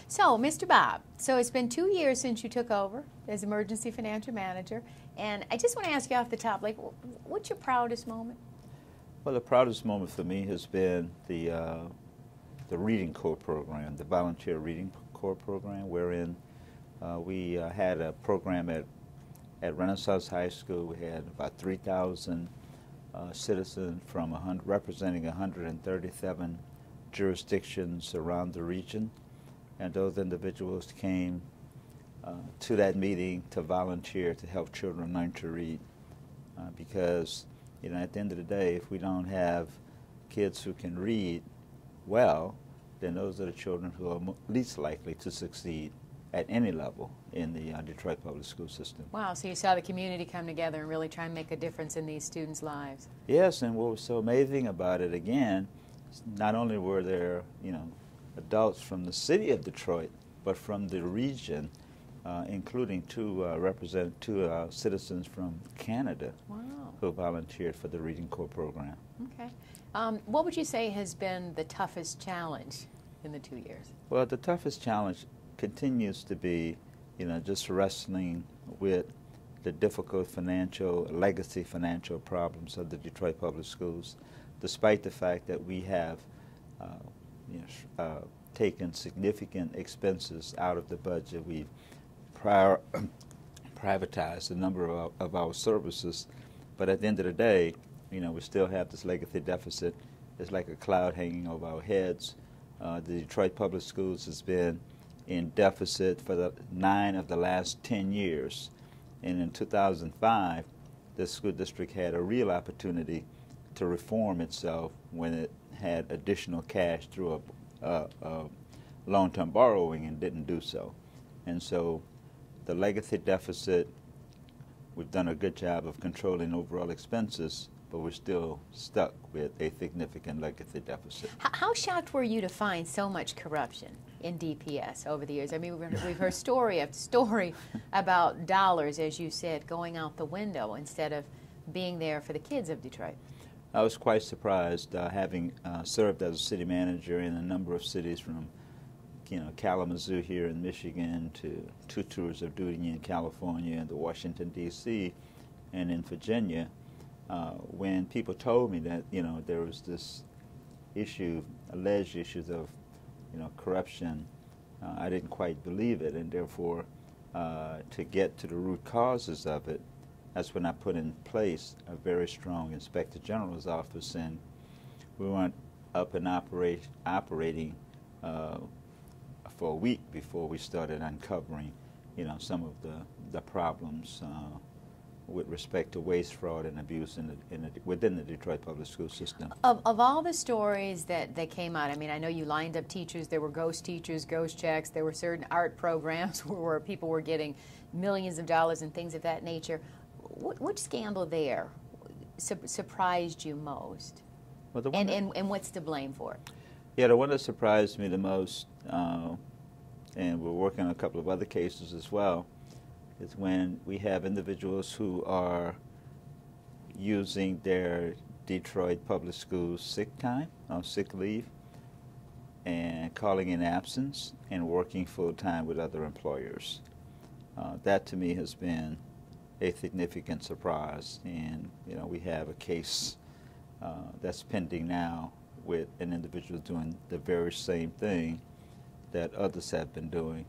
So, Mr. Bobb, so it's been 2 years since you took over as emergency financial manager, and I just want to ask you off the top, like, what's your proudest moment? Well, the proudest moment for me has been the Reading Corps program, the volunteer Reading Corps program, wherein we had a program at Renaissance High School. We had about 3,000 citizens from representing 137 jurisdictions around the region, and those individuals came to that meeting to volunteer to help children learn to read, because at the end of the day, if we don't have kids who can read well, then those are the children who are least likely to succeed at any level in the Detroit public school system. Wow, so you saw the community come together and really try and make a difference in these students' lives. Yes, and what was so amazing about it, again, not only were there, adults from the city of Detroit, but from the region, including two citizens from Canada. Wow. Who volunteered for the Reading Corps program. Okay. What would you say has been the toughest challenge in the 2 years? Well, the toughest challenge continues to be, just wrestling with the difficult legacy financial problems of the Detroit public schools, despite the fact that we have taken significant expenses out of the budget. We've privatized a number of our services, but at the end of the day, we still have this legacy deficit. It's like a cloud hanging over our heads. The Detroit Public Schools has been in deficit for 9 of the last 10 years. And in 2005, the school district had a real opportunity to reform itself when it had additional cash through a long-term borrowing and didn't do so. And so the legacy deficit, we've done a good job of controlling overall expenses, but we're still stuck with a significant legacy deficit. How shocked were you to find so much corruption in DPS over the years? I mean, we've heard story after story about dollars, as you said, going out the window instead of being there for the kids of Detroit. I was quite surprised, having served as a city manager in a number of cities from Kalamazoo here in Michigan to 2 tours of duty in California and to Washington, D.C., and in Virginia, when people told me that, there was this alleged issues of, corruption, I didn't quite believe it, and therefore, to get to the root causes of it, that's when I put in place a very strong Inspector General's office, and we went up and operating for a week before we started uncovering, some of the problems with respect to waste, fraud, and abuse within the Detroit public school system. Of all the stories that came out, I mean, I know you lined up teachers. There were ghost teachers, ghost checks. There were certain art programs where people were getting millions of dollars and things of that nature. Which scandal there surprised you most? Well, and what's to blame for it? Yeah, the one that surprised me the most, and we're working on a couple of other cases as well, is when we have individuals who are using their Detroit public schools sick time, or sick leave, and calling in absence and working full-time with other employers. That to me has been a significant surprise, and we have a case that's pending now with an individual doing the very same thing that others have been doing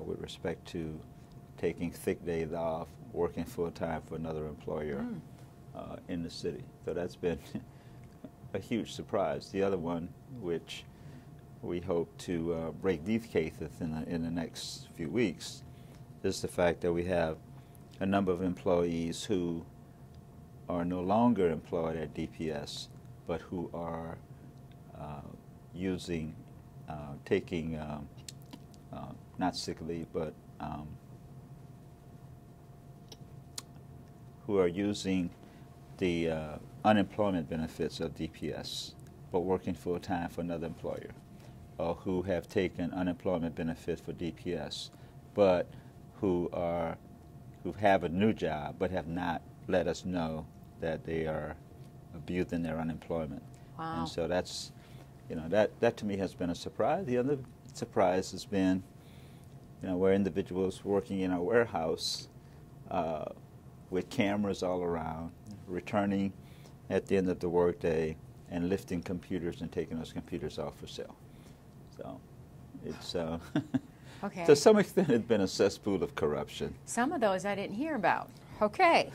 with respect to taking sick days off, working full-time for another employer in the city. So that's been a huge surprise. The other one, which we hope to break these cases in the next few weeks, is the fact that we have a number of employees who are no longer employed at DPS, but who are taking not sick leave, but who are using the unemployment benefits of DPS, but working full-time for another employer, or who have taken unemployment benefits for DPS, but who have a new job, but have not let us know that they are abusing their unemployment. Wow. And so that's, that to me has been a surprise. The other surprise has been, where individuals working in our warehouse with cameras all around, returning at the end of the workday and lifting computers and taking those computers off for sale. So it's, okay. to some extent, it's been a cesspool of corruption. Some of those I didn't hear about. Okay.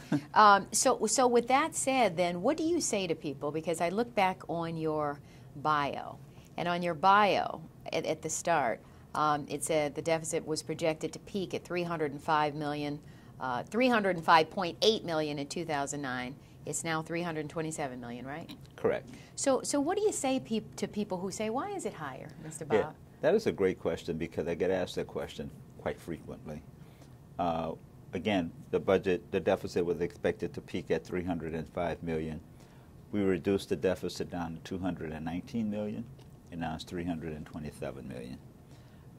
So with that said, then, what do you say to people? Because I look back on your bio, and on your bio at the start, it said the deficit was projected to peak at $305.8 million in 2009. It's now $327 million, right? Correct. So what do you say to people who say, why is it higher, Mr. Bobb? Yeah, that is a great question, because I get asked that question quite frequently. Again, the deficit was expected to peak at $305 million. We reduced the deficit down to $219 million, and now it's $327 million.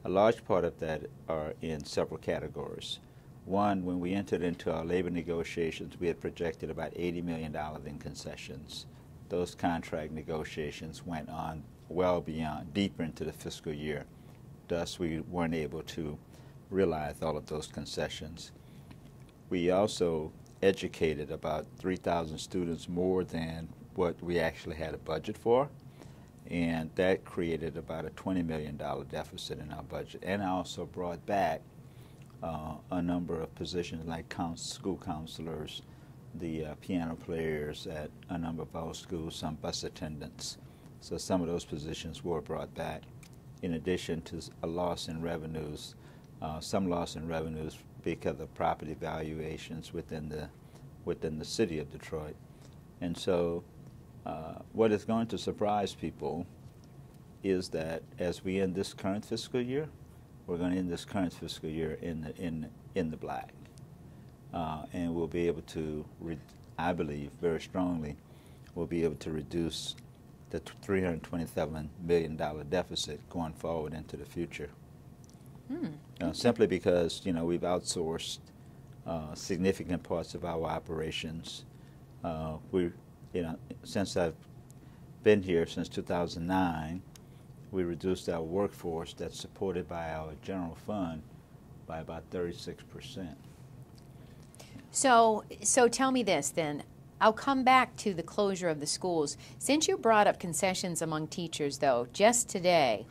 A large part of that are in several categories. One, when we entered into our labor negotiations, we had projected about $80 million in concessions. Those contract negotiations went on well beyond, deeper into the fiscal year. Thus, we weren't able to realize all of those concessions. We also educated about 3,000 students more than what we actually had a budget for, and that created about a $20 million deficit in our budget. And I also brought back a number of positions like school counselors, the piano players at a number of our schools, some bus attendants. So some of those positions were brought back, in addition to a loss in revenues, some loss in revenues because of property valuations within the city of Detroit. And so what is going to surprise people is that as we end this current fiscal year, we're going to end this current fiscal year in the black. And we'll be able to, I believe very strongly, we'll be able to reduce the $327 million deficit going forward into the future. Simply because, we've outsourced significant parts of our operations. Since I've been here since 2009, we reduced our workforce that's supported by our general fund by about 36%. So tell me this then. I'll come back to the closure of the schools. Since you brought up concessions among teachers, though, just today,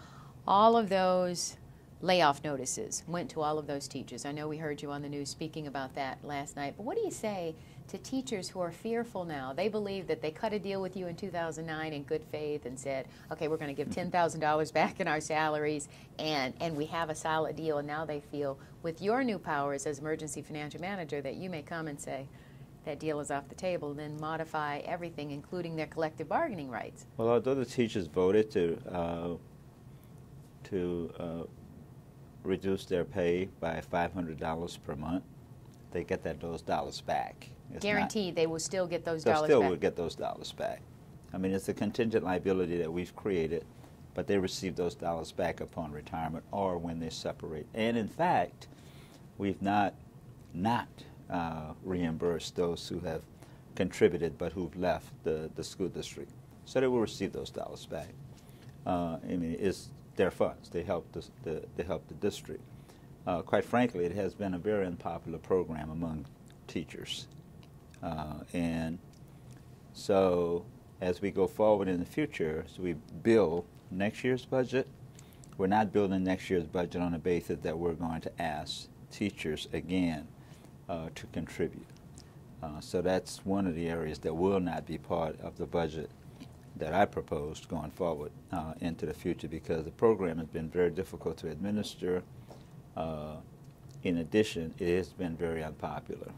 all of those layoff notices went to all of those teachers. I know we heard you on the news speaking about that last night, but what do you say to teachers who are fearful now? They believe that they cut a deal with you in 2009 in good faith and said, okay, we're going to give $10,000 back in our salaries, and we have a solid deal, and now they feel with your new powers as emergency financial manager that you may come and say, that deal is off the table, then modify everything, including their collective bargaining rights. Well, although the teachers voted to reduce their pay by $500 per month, they get those dollars back. Guaranteed, they will still get those dollars back. They still will get those dollars back. I mean, it's a contingent liability that we've created, but they receive those dollars back upon retirement or when they separate. And in fact, we've not reimbursed those who have contributed but who've left the school district. So they will receive those dollars back. I mean, it's their funds. They help the district. Quite frankly, it has been a very unpopular program among teachers. And so as we go forward in the future, as we build next year's budget, we're not building next year's budget on the basis that we're going to ask teachers again to contribute. So that's one of the areas that will not be part of the budget that I proposed going forward into the future, because the program has been very difficult to administer. In addition, it has been very unpopular.